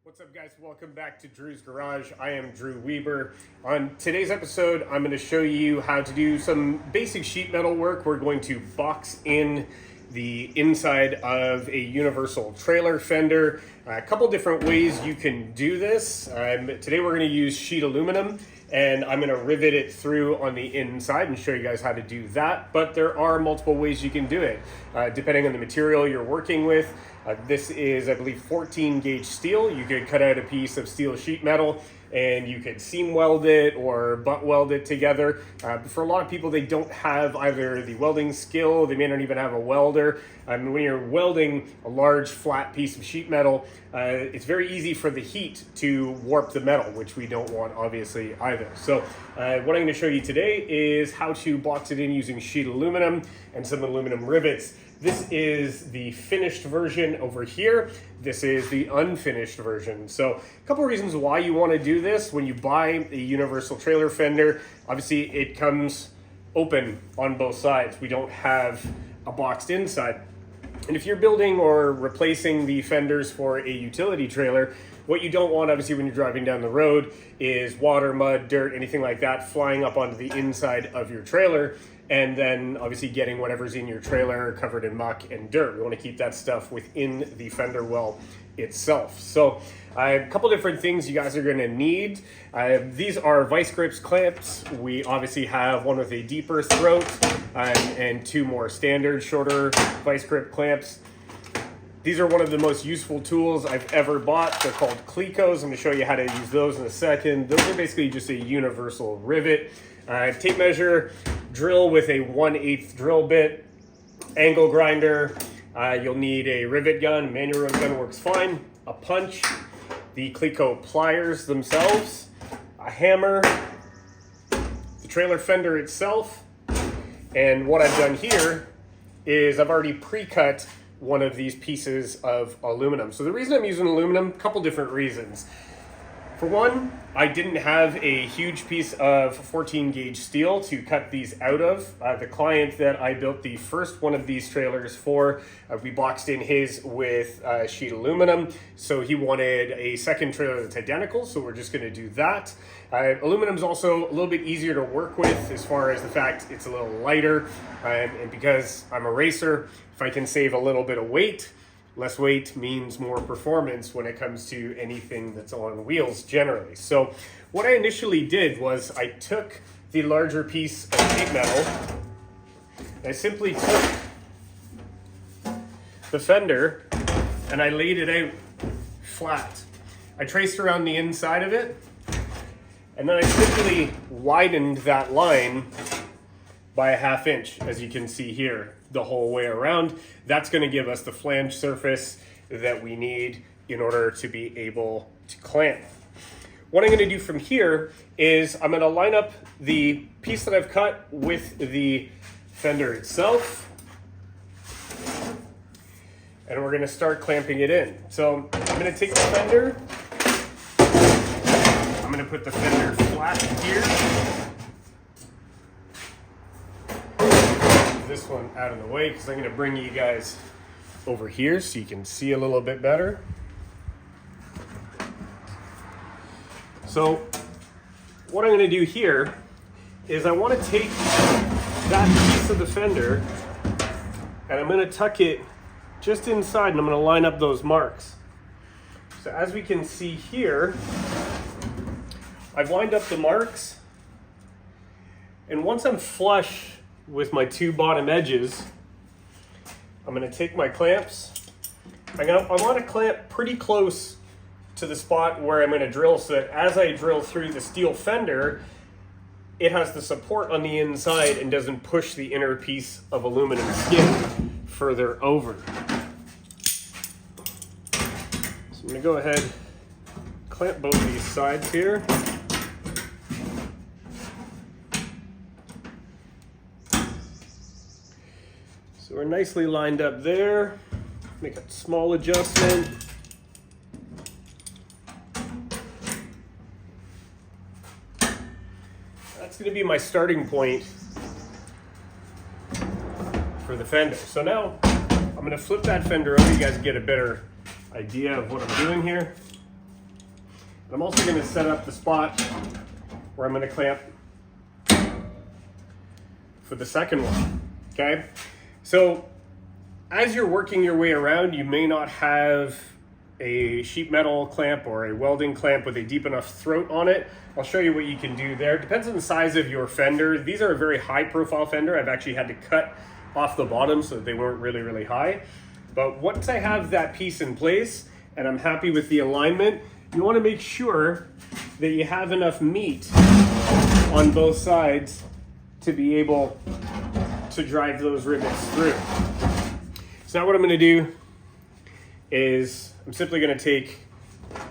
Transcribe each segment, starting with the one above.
What's up, guys? Welcome back to Drew's Garage. I am Drew Weber. On today's episode, I'm going to show you how to do some basic sheet metal work. We're going to box in the inside of a universal trailer fender. A couple different ways you can do this. Today we're going to use sheet aluminum, and I'm going to rivet it through on the inside and show you guys how to do that. But there are multiple ways you can do it, depending on the material you're working with. This is, I believe, 14 gauge steel. You could cut out a piece of steel sheet metal and you could seam weld it or butt weld it together. But for a lot of people, they don't have either the welding skill, they may not even have a welder. When you're welding a large flat piece of sheet metal, it's very easy for the heat to warp the metal, which we don't want obviously either. So what I'm going to show you today is how to box it in using sheet aluminum and some aluminum rivets. This is the finished version over here. This is the unfinished version. So a couple of reasons why you want to do this. When you buy a universal trailer fender, obviously it comes open on both sides. We don't have a boxed inside. And if you're building or replacing the fenders for a utility trailer, what you don't want, obviously, when you're driving down the road is water, mud, dirt, anything like that flying up onto the inside of your trailer, and then obviously getting whatever's in your trailer covered in muck and dirt. We want to keep that stuff within the fender well itself. So a couple different things you guys are going to need. These are vice grips clamps. We obviously have one with a deeper throat and two more standard shorter vice grip clamps. These are one of the most useful tools I've ever bought. They're called Clecos. I'm going to show you how to use those in a second. Those are basically just a universal rivet. Tape measure, drill with a 1/8 drill bit, angle grinder. You'll need a rivet gun. Manual rivet gun works fine. A punch, the Cleco pliers themselves, a hammer, the trailer fender itself. And what I've done here is I've already pre-cut one of these pieces of aluminum. So the reason I'm using aluminum, a couple different reasons. For one, I didn't have a huge piece of 14 gauge steel to cut these out of. The client that I built the first one of these trailers for, we boxed in his with sheet aluminum. So he wanted a second trailer that's identical, so we're just gonna do that. Aluminum's also a little bit easier to work with as far as the fact it's a little lighter. And because I'm a racer, if I can save a little bit of weight, less weight means more performance when it comes to anything that's on wheels generally. So what I initially did was I took the larger piece of sheet metal, I simply took the fender and I laid it out flat. I traced around the inside of it, and then I simply widened that line by a 1/2 inch, as you can see here, the whole way around. That's going to give us the flange surface that we need in order to be able to clamp. What I'm going to do from here is I'm going to line up the piece that I've cut with the fender itself, and we're going to start clamping it in. So I'm going to take the fender, I'm going to put the fender flat here, this one out of the way because I'm going to bring you guys over here so you can see a little bit better. So what I'm going to do here is I want to take that piece of the fender and I'm going to tuck it just inside, and I'm going to line up those marks. So as we can see here, I've lined up the marks, and once I'm flush with my two bottom edges, I'm going to take my clamps. I want to clamp pretty close to the spot where I'm going to drill, so that as I drill through the steel fender, it has the support on the inside and doesn't push the inner piece of aluminum skin further over. So I'm going to go ahead, clamp both these sides here. So we're nicely lined up there. Make a small adjustment. That's going to be my starting point for the fender. So now I'm going to flip that fender over. You guys get a better idea of what I'm doing here. I'm also going to set up the spot where I'm going to clamp for the second one, okay? So as you're working your way around, you may not have a sheet metal clamp or a welding clamp with a deep enough throat on it. I'll show you what you can do there. Depends on the size of your fender. These are a very high profile fender. I've actually had to cut off the bottom so that they weren't really high. But once I have that piece in place and I'm happy with the alignment, you want to make sure that you have enough meat on both sides to be able to drive those rivets through. So now what I'm going to do is I'm simply going to take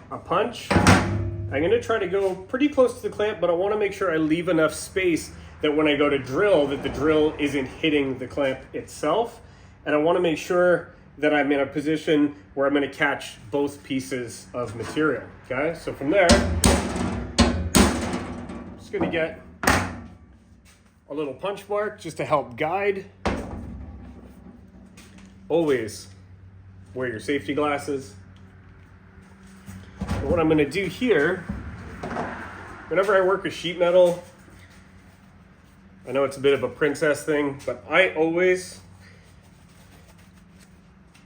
a punch. I'm going to try to go pretty close to the clamp, but I want to make sure I leave enough space that when I go to drill, that the drill isn't hitting the clamp itself. And I want to make sure that I'm in a position where I'm going to catch both pieces of material. Okay, so from there, I'm just going to get a little punch mark just to help guide. Always wear your safety glasses. And what I'm going to do here, whenever I work with sheet metal, I know it's a bit of a princess thing, but I always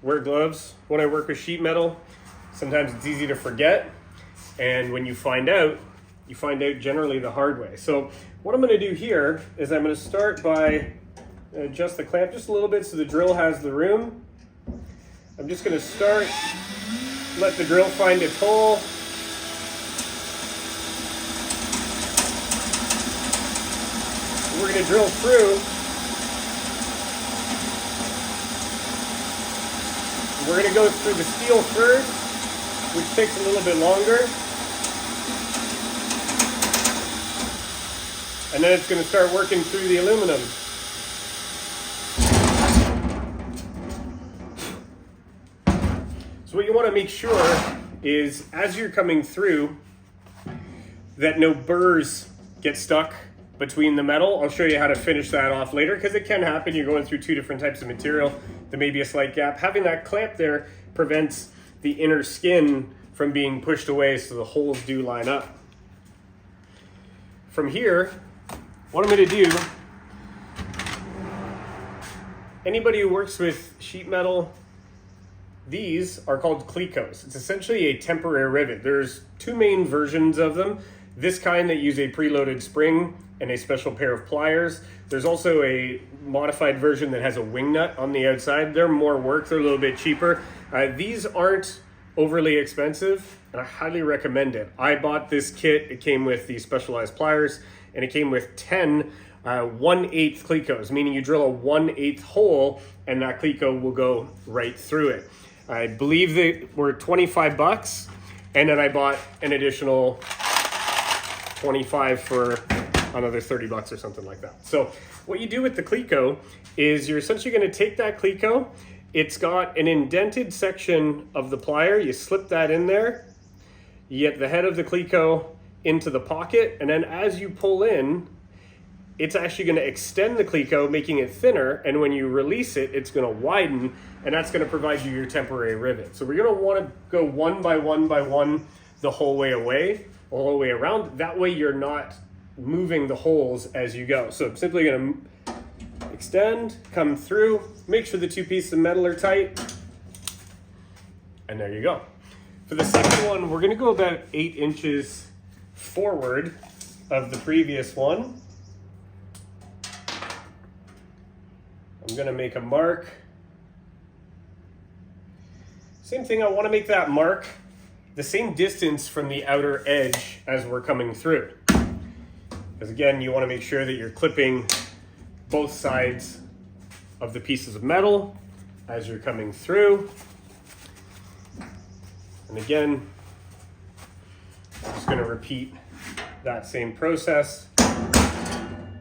wear gloves when I work with sheet metal. Sometimes it's easy to forget, and when you find out generally the hard way. So what I'm going to do here is I'm going to start by adjust the clamp just a little bit so the drill has the room. I'm just going to start, let the drill find its hole. We're going to drill through. We're going to go through the steel first, which takes a little bit longer. And then it's going to start working through the aluminum. So what you want to make sure is, as you're coming through, that no burrs get stuck between the metal. I'll show you how to finish that off later, because it can happen. You're going through two different types of material. There may be a slight gap. Having that clamp there prevents the inner skin from being pushed away, so the holes do line up. From here, what I'm going to do, anybody who works with sheet metal, these are called clecos. It's essentially a temporary rivet. There's two main versions of them. This kind that use a preloaded spring and a special pair of pliers. There's also a modified version that has a wing nut on the outside. They're more work, they're a little bit cheaper. These aren't overly expensive, and I highly recommend it. I bought this kit, it came with the specialized pliers, and it came with 10 1/8 clecos, meaning you drill a 1/8 hole and that cleco will go right through it. I believe they were 25 bucks, and then I bought an additional 25 for another 30 bucks or something like that. So what you do with the cleco is you're essentially going to take that cleco. It's got an indented section of the plier. You slip that in there. You get the head of the cleco into the pocket, and then as you pull in, it's actually going to extend the cleco, making it thinner, and when you release it, it's going to widen, and that's going to provide you your temporary rivet. So we're going to want to go one by one by one the whole way all the way around. That way you're not moving the holes as you go. So I'm simply going to extend, come through, make sure the two pieces of metal are tight, and there you go. For the second one, we're going to go about 8 inches forward of the previous one. I'm going to make a mark. Same thing, I want to make that mark the same distance from the outer edge as we're coming through. Because again, you want to make sure that you're clipping both sides of the pieces of metal as you're coming through. And again, I'm just going to repeat that same process.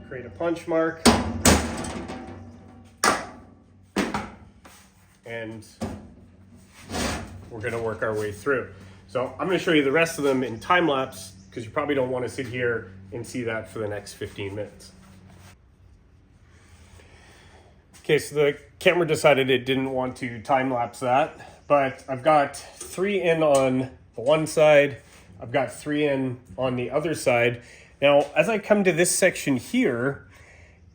Create a punch mark. And we're going to work our way through. So I'm going to show you the rest of them in time lapse, because you probably don't want to sit here and see that for the next 15 minutes. Okay, so the camera decided it didn't want to time lapse that, but I've got 3 in on the one side, I've got 3 in on the other side. Now, as I come to this section here,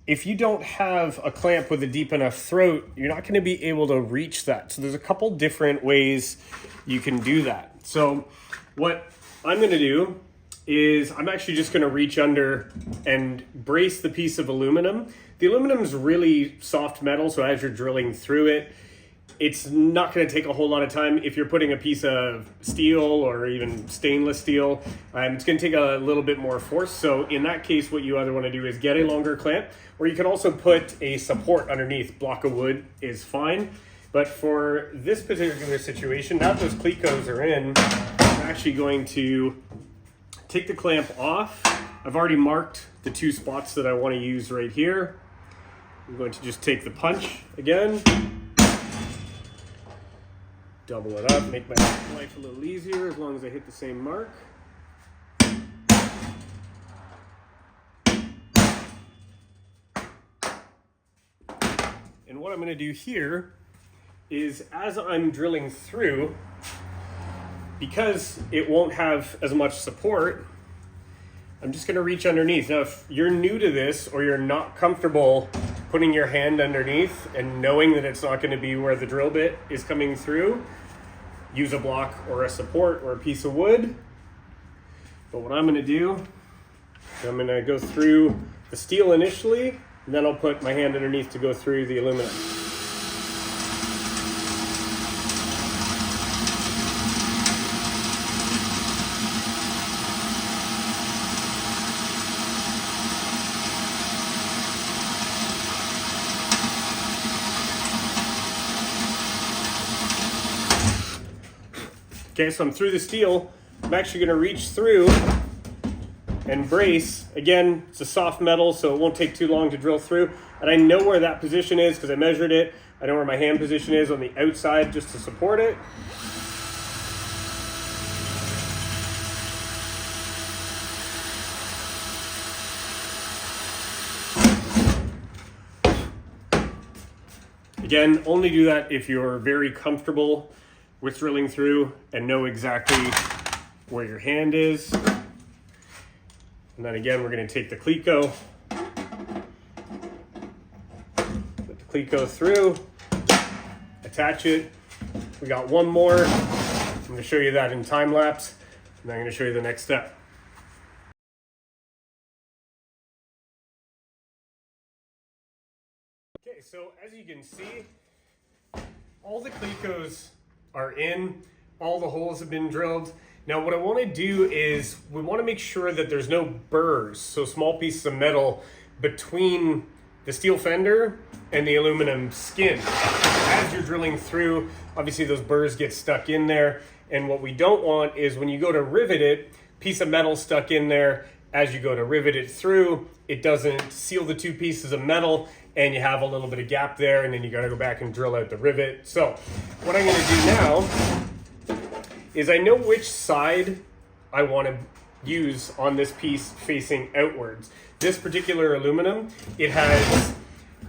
if you don't have a clamp with a deep enough throat, you're not going to be able to reach that. So there's a couple different ways you can do that. So what I'm going to do is I'm actually just going to reach under and brace the piece of aluminum. The aluminum is really soft metal, so as you're drilling through it, it's not going to take a whole lot of time. If you're putting a piece of steel or even stainless steel, it's going to take a little bit more force. So in that case, what you either want to do is get a longer clamp, or you can also put a support underneath. Block of wood is fine. But for this particular situation, now that those clecos are in, I'm actually going to take the clamp off. I've already marked the 2 spots that I want to use right here. I'm going to just take the punch again, double it up, make my life a little easier as long as I hit the same mark. And what I'm going to do here is, as I'm drilling through, because it won't have as much support, I'm just going to reach underneath. Now, if you're new to this or you're not comfortable putting your hand underneath and knowing that it's not going to be where the drill bit is coming through, use a block or a support or a piece of wood. But what I'm going to do, I'm going to go through the steel initially, and then I'll put my hand underneath to go through the aluminum. Okay, so I'm through the steel. I'm actually going to reach through and brace. Again, it's a soft metal, so it won't take too long to drill through. And I know where that position is because I measured it. I know where my hand position is on the outside just to support it. Again, only do that if you're very comfortable with drilling through and know exactly where your hand is. And then again, we're going to take the cleco, put the cleco through, attach it. We got one more. I'm going to show you that in time lapse, and then I'm going to show you the next step. Okay, so as you can see, all the clecos are in, all the holes have been drilled. Now what I want to do is we want to make sure that there's no burrs, so small pieces of metal between the steel fender and the aluminum skin. As you're drilling through, obviously those burrs get stuck in there, and what we don't want is when you go to rivet it, piece of metal stuck in there. As you go to rivet it through, it doesn't seal the 2 pieces of metal, and you have a little bit of gap there, and then you got to go back and drill out the rivet. So what I'm going to do now is I know which side I want to use on this piece facing outwards. This particular aluminum, it has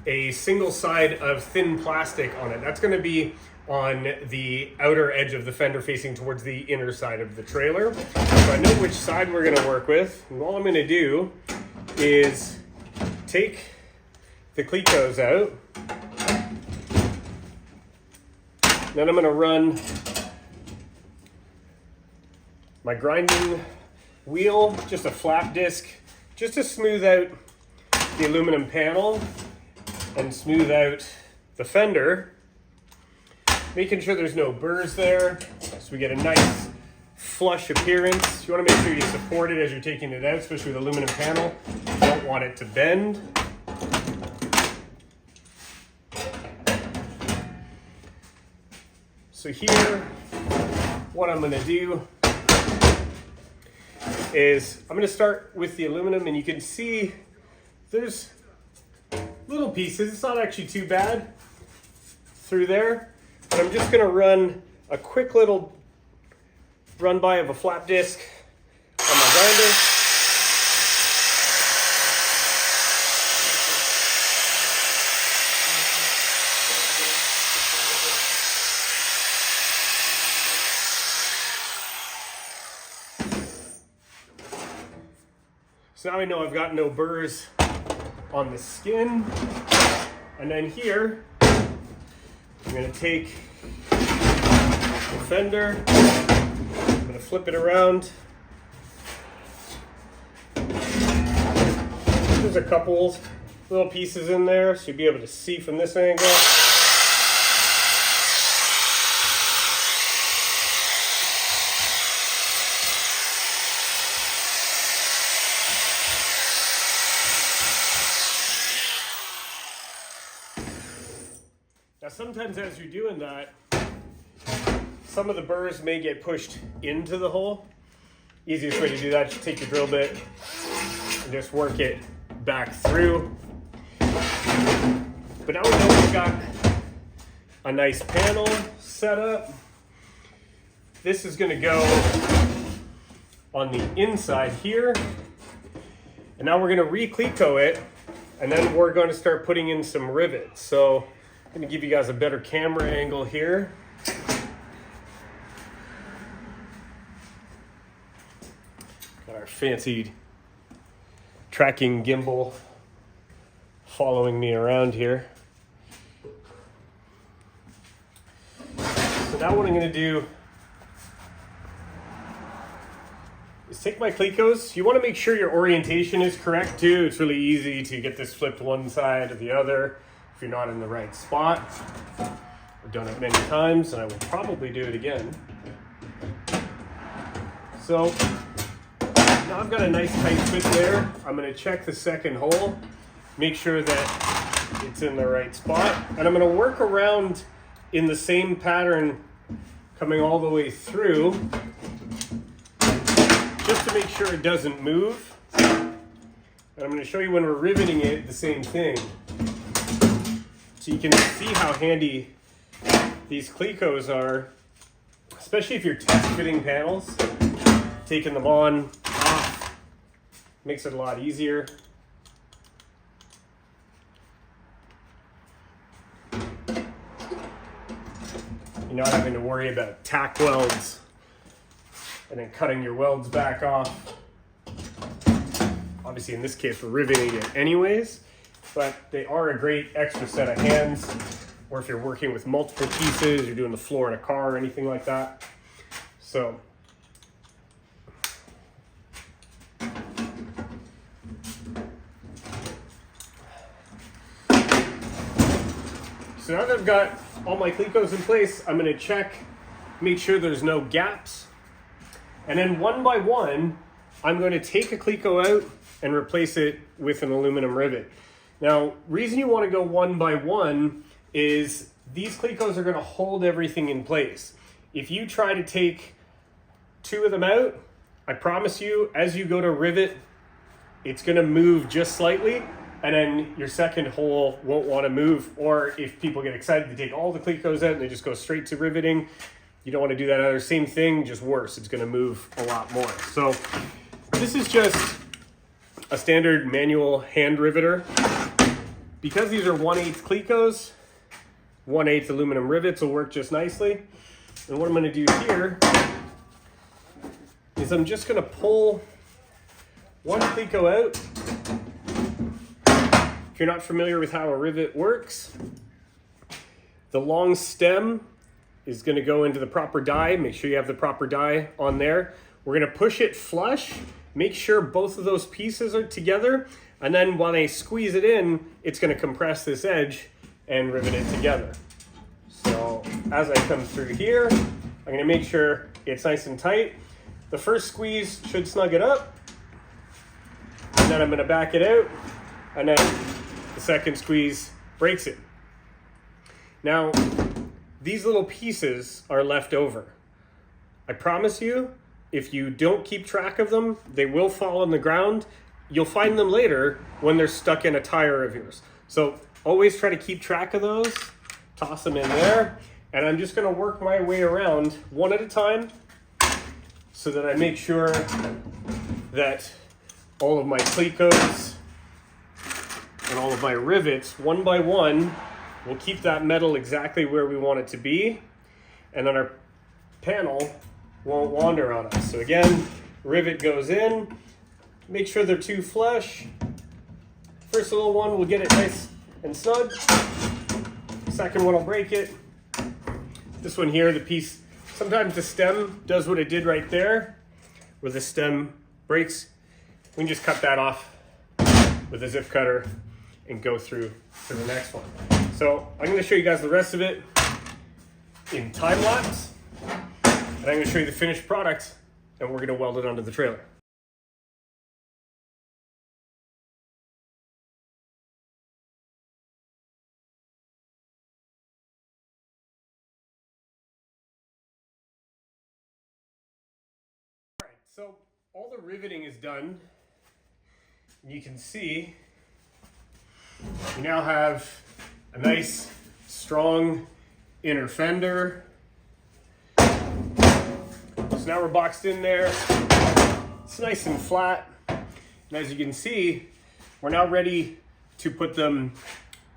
a single side of thin plastic on it. That's going to be on the outer edge of the fender facing towards the inner side of the trailer. So I know which side we're going to work with. And all I'm going to do is take the clecos out. Then I'm going to run my grinding wheel, just a flap disc, just to smooth out the aluminum panel and smooth out the fender, making sure there's no burrs there, so we get a nice flush appearance. You want to make sure you support it as you're taking it out, especially with the aluminum panel. You don't want it to bend. So here, what I'm going to do is I'm going to start with the aluminum, and you can see there's little pieces. It's not actually too bad through there, but I'm just going to run a quick little run by of a flap disc on my grinder. So now I know I've got no burrs on the skin. And then here, I'm gonna take the fender, I'm gonna flip it around. There's a couple little pieces in there, so you'll be able to see from this angle. Now sometimes as you're doing that, some of the burrs may get pushed into the hole. Easiest way to do that is take your drill bit and just work it back through. But now we know we've got a nice panel set up. This is gonna go on the inside here. And now we're gonna re-cleco it, and then we're gonna start putting in some rivets. So I'm gonna give you guys a better camera angle here. Got our fancy tracking gimbal following me around here. So now what I'm gonna do is take my clecos. You wanna make sure your orientation is correct too. It's really easy to get this flipped one side or the other if you're not in the right spot. I've done it many times and I will probably do it again. So now I've got a nice tight fit there. I'm gonna check the second hole, make sure that it's in the right spot, and I'm gonna work around in the same pattern coming all the way through just to make sure it doesn't move. And I'm gonna show you when we're riveting it, the same thing. So you can see how handy these clecos are, especially if you're test fitting panels. Taking them on, off, makes it a lot easier. You're not having to worry about tack welds and then cutting your welds back off. Obviously in this case we're riveting it anyways, but they are a great extra set of hands, or if you're working with multiple pieces, you're doing the floor in a car or anything like that. So now that I've got all my clecos in place, I'm gonna check, make sure there's no gaps. And then one by one, I'm gonna take a cleco out and replace it with an aluminum rivet. Now, reason you wanna go one by one is these clecos are gonna hold everything in place. If you try to take two of them out, I promise you, as you go to rivet, it's gonna move just slightly, and then your second hole won't want to move. Or if people get excited to take all the clecos out and they just go straight to riveting, you don't want to do that either. Same thing, just worse. It's going to move a lot more. So this is just a standard manual hand riveter. Because these are 1/8 clecos, 1/8 aluminum rivets will work just nicely. And what I'm going to do here is I'm just going to pull one cleco out. If you're not familiar with how a rivet works, the long stem is going to go into the proper die. Make sure you have the proper die on there. We're going to push it flush, make sure both of those pieces are together, and then when I squeeze it in, it's going to compress this edge and rivet it together. So as I come through here, I'm going to make sure it's nice and tight. The first squeeze should snug it up, and then I'm going to back it out, and then the second squeeze breaks it. Now, these little pieces are left over. I promise you, if you don't keep track of them, they will fall on the ground. You'll find them later when they're stuck in a tire of yours. So always try to keep track of those, toss them in there, and I'm just gonna work my way around one at a time so that I make sure that all of my clecos and all of my rivets, one by one, will keep that metal exactly where we want it to be, and then our panel won't wander on us. So again, rivet goes in, Make sure they're two flush. First little one will get it nice and snug. Second one will break it. This one here, the piece, sometimes the stem does what it did right there, where the stem breaks. We can just cut that off with a zip cutter and go through to the next one. So I'm going to show you guys the rest of it in time lapse, and I'm going to show you the finished product, and we're going to weld it onto the trailer. All right, so all the riveting is done. You can see we now have a nice, strong inner fender. So now we're boxed in there. It's nice and flat. And as you can see, we're now ready to put them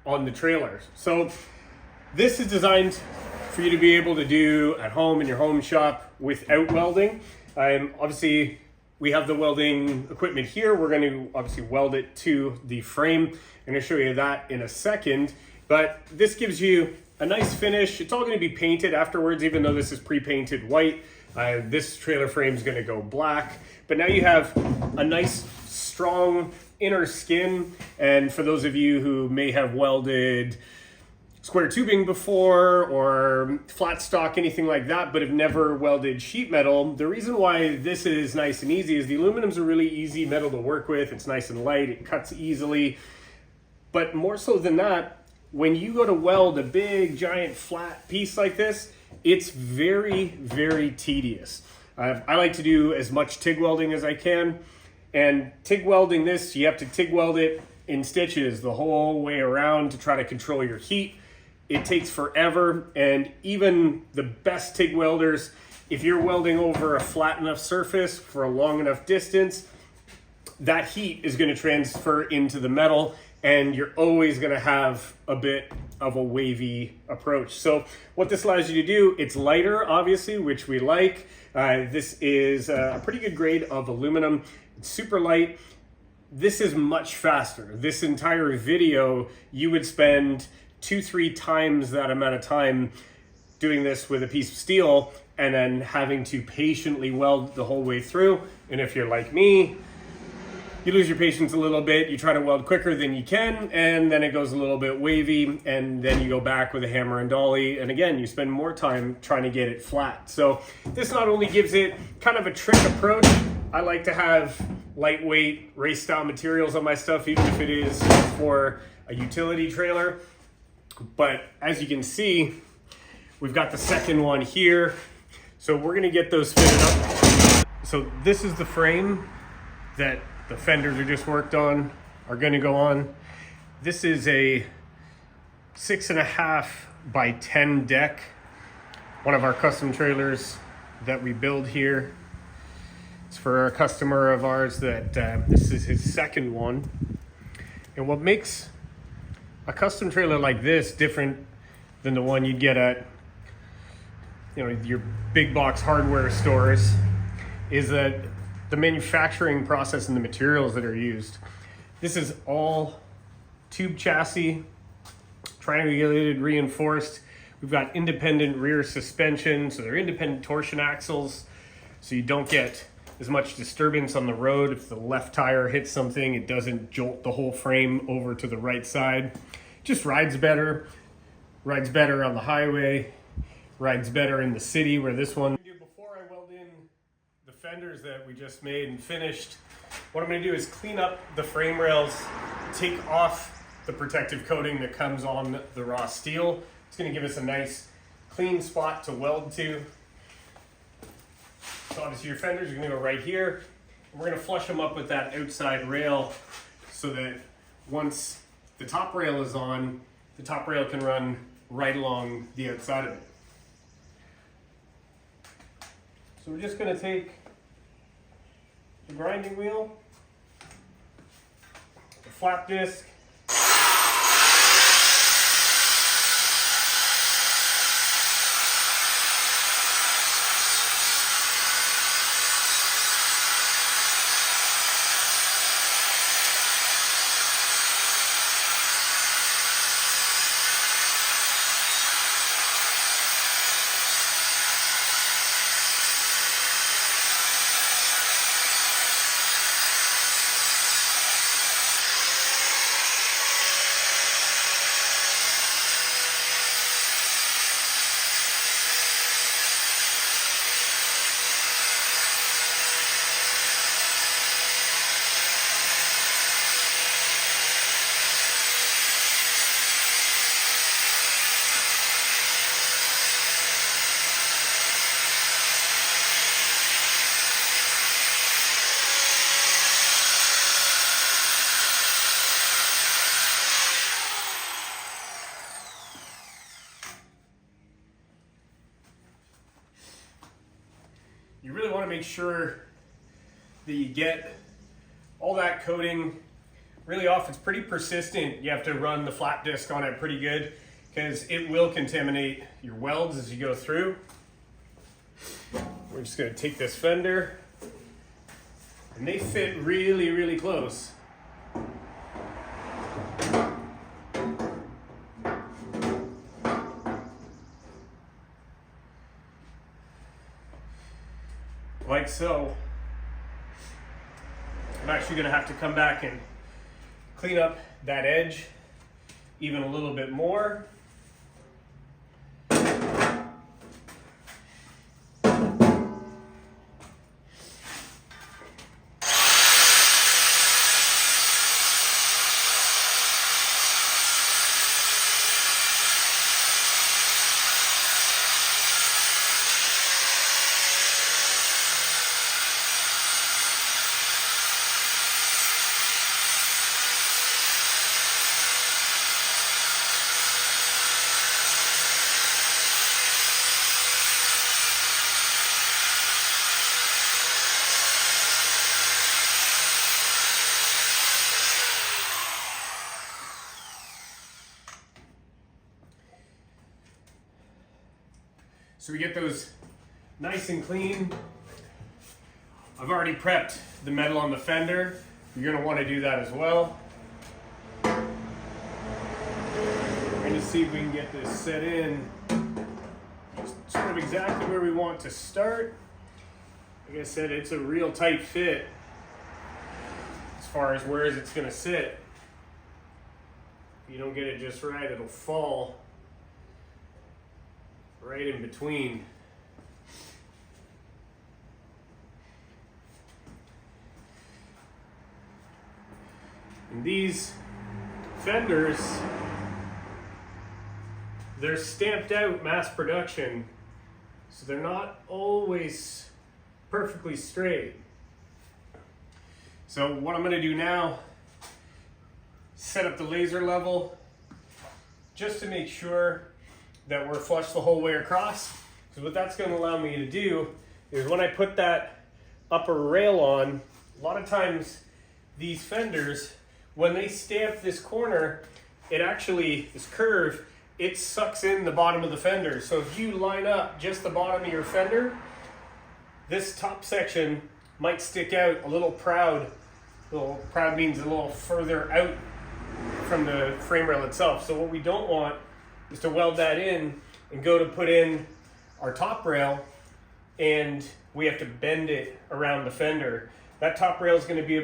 on the trailer. So this is designed for you to be able to do at home in your home shop without welding. Obviously, we have the welding equipment here. We're going to obviously weld it to the frame. I'm going to show you that in a second. But this gives you a nice finish. It's all going to be painted afterwards, even though this is pre-painted white. This trailer frame is going to go black. But now you have a nice, strong inner skin. And for those of you who may have welded square tubing before or flat stock, anything like that, but have never welded sheet metal, the reason why this is nice and easy is the aluminum's a really easy metal to work with. It's nice and light, it cuts easily. But more so than that, when you go to weld a big, giant, flat piece like this, it's very, very tedious. I like to do as much TIG welding as I can. And TIG welding this, you have to TIG weld it in stitches the whole way around to try to control your heat. It takes forever, and even the best TIG welders, if you're welding over a flat enough surface for a long enough distance, that heat is going to transfer into the metal, and you're always going to have a bit of a wavy approach. So what this allows you to do, it's lighter, obviously, which we like. This is a pretty good grade of aluminum. It's super light. This is much faster. This entire video, you would spend 2-3 times that amount of time doing this with a piece of steel and then having to patiently weld the whole way through. And if you're like me, you lose your patience a little bit. You try to weld quicker than you can, and then it goes a little bit wavy, and then you go back with a hammer and dolly, and again, you spend more time trying to get it flat. So this not only gives it kind of a trick approach. I like to have lightweight race style materials on my stuff, even if it is for a utility trailer. But as you can see, we've got the second one here. So we're gonna get those fitted up. So this is the frame that the fenders are just worked on, are gonna go on. This is a 6.5 by 10 deck. One of our custom trailers that we build here. It's for a customer of ours that this is his second one. And what makes a custom trailer like this different than the one you'd get at, you know, your big box hardware stores is that the manufacturing process and the materials that are used. This is all tube chassis, triangulated, reinforced. We've got independent rear suspension, so they're independent torsion axles, so you don't get as much disturbance on the road. If the left tire hits something, it doesn't jolt the whole frame over to the right side. Just rides better on the highway, rides better in the city where this one. Before I weld in the fenders that we just made and finished, what I'm gonna do is clean up the frame rails, take off the protective coating that comes on the raw steel. It's gonna give us a nice clean spot to weld to. So obviously your fenders are gonna go right here. And we're gonna flush them up with that outside rail so that once the top rail is on, the top rail can run right along the outside of it. So we're just gonna take the grinding wheel, the flap disc, you really want to make sure that you get all that coating really off. It's pretty persistent. You have to run the flat disc on it pretty good because it will contaminate your welds as you go through. We're just going to take this fender, and they fit really, really close. Like so. I'm actually going to have to come back and clean up that edge even a little bit more. So we get those nice and clean. I've already prepped the metal on the fender. You're gonna wanna do that as well. We're gonna see if we can get this set in sort of exactly where we want to start. Like I said, it's a real tight fit as far as where it's gonna sit. If you don't get it just right, it'll fall right in between. And these fenders, they're stamped out mass production, so they're not always perfectly straight. So what I'm going to do now, set up the laser level just to make sure that we're flush the whole way across. Because what that's going to allow me to do is when I put that upper rail on, a lot of times these fenders, when they stamp this corner, it actually, this curve, it sucks in the bottom of the fender. So if you line up just the bottom of your fender, this top section might stick out a little proud. A little proud means a little further out from the frame rail itself. So what we don't want is to weld that in and go to put in our top rail, and we have to bend it around the fender. That top rail is going to be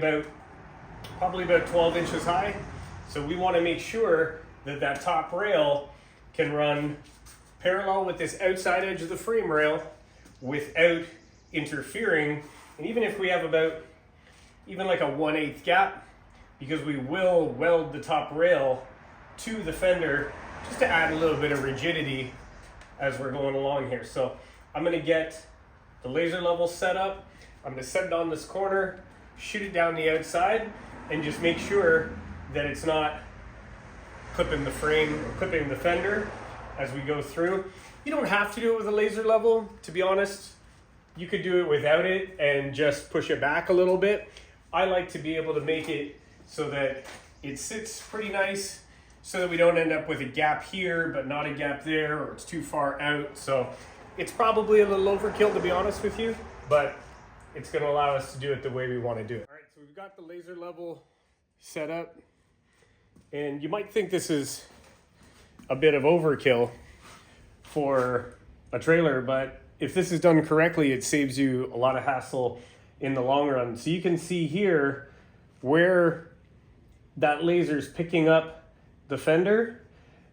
probably about 12 inches high. So we want to make sure that that top rail can run parallel with this outside edge of the frame rail without interfering. And even if we have about even like a 1/8 gap, because we will weld the top rail to the fender just to add a little bit of rigidity as we're going along here. So I'm going to get the laser level set up. I'm going to set it on this corner, shoot it down the outside, and just make sure that it's not clipping the frame or clipping the fender as we go through. You don't have to do it with a laser level, to be honest. You could do it without it and just push it back a little bit. I like to be able to make it so that it sits pretty nice, so that we don't end up with a gap here but not a gap there, or it's too far out. So it's probably a little overkill, to be honest with you, but it's going to allow us to do it the way we want to do it. All right, so we've got the laser level set up, and you might think this is a bit of overkill for a trailer, but if this is done correctly, it saves you a lot of hassle in the long run. So you can see here where that laser is picking up the fender.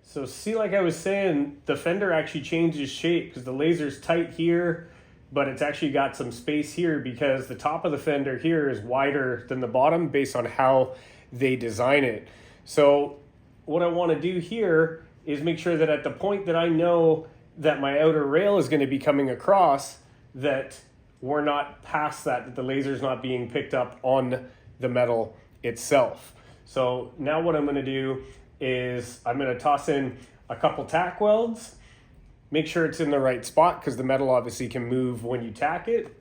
So see, like I was saying, the fender actually changes shape because the laser's tight here, but it's actually got some space here because the top of the fender here is wider than the bottom based on how they design it. So what I want to do here is make sure that at the point that I know that my outer rail is going to be coming across, that we're not past that the laser's not being picked up on the metal itself. So now what I'm going to do is I'm going to toss in a couple tack welds, make sure it's in the right spot because the metal obviously can move when you tack it.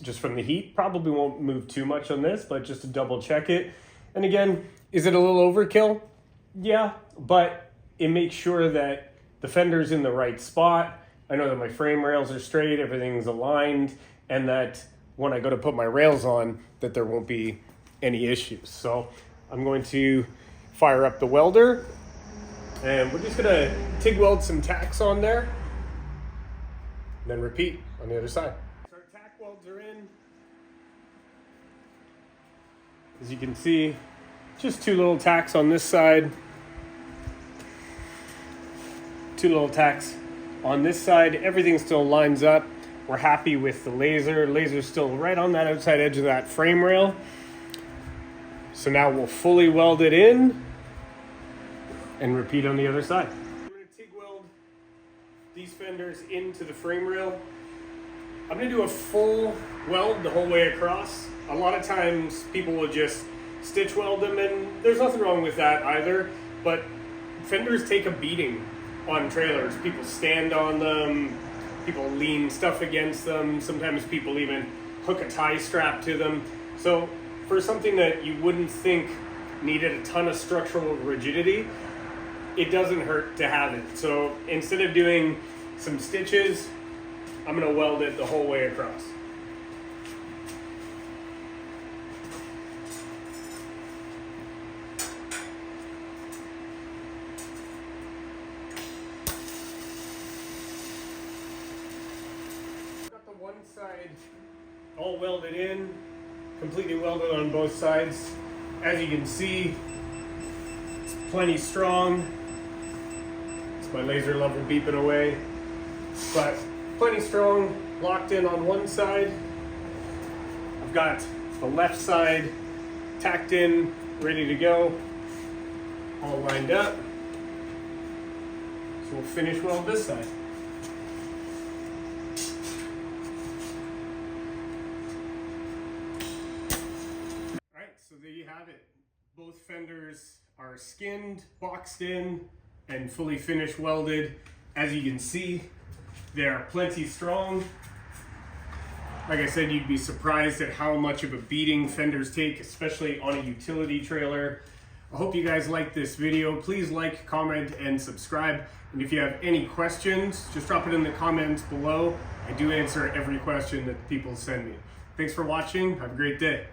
just from the heat. Probably won't move too much on this, but just to double check it. And again, is it a little overkill? Yeah, but it makes sure that the fender's in the right spot. I know that my frame rails are straight, everything's aligned, and that when I go to put my rails on, that there won't be any issues. So I'm going to fire up the welder, and we're just gonna TIG weld some tacks on there, and then repeat on the other side. So our tack welds are in. As you can see, just 2 little tacks on this side, 2 little tacks on this side. Everything still lines up. We're happy with the laser. Laser's still right on that outside edge of that frame rail. So now we'll fully weld it in and repeat on the other side. I'm going to TIG weld these fenders into the frame rail. I'm going to do a full weld the whole way across. A lot of times people will just stitch weld them, and there's nothing wrong with that either, but fenders take a beating on trailers. People stand on them, people lean stuff against them, sometimes people even hook a tie strap to them. So for something that you wouldn't think needed a ton of structural rigidity, it doesn't hurt to have it. So instead of doing some stitches, I'm going to weld it the whole way across. Got the one side all welded in, completely welded on both sides. As you can see, it's plenty strong. It's my laser level beeping away, but plenty strong, locked in on one side. I've got the left side tacked in, ready to go, all lined up. So we'll finish weld this side. All right, so there you have it. Both fenders are skinned, boxed in, and fully finished welded. As you can see, they are plenty strong. Like I said, you'd be surprised at how much of a beating fenders take, especially on a utility trailer. I hope you guys liked this video. Please like, comment, and subscribe. And if you have any questions, just drop it in the comments below. I do answer every question that people send me. Thanks for watching. Have a great day.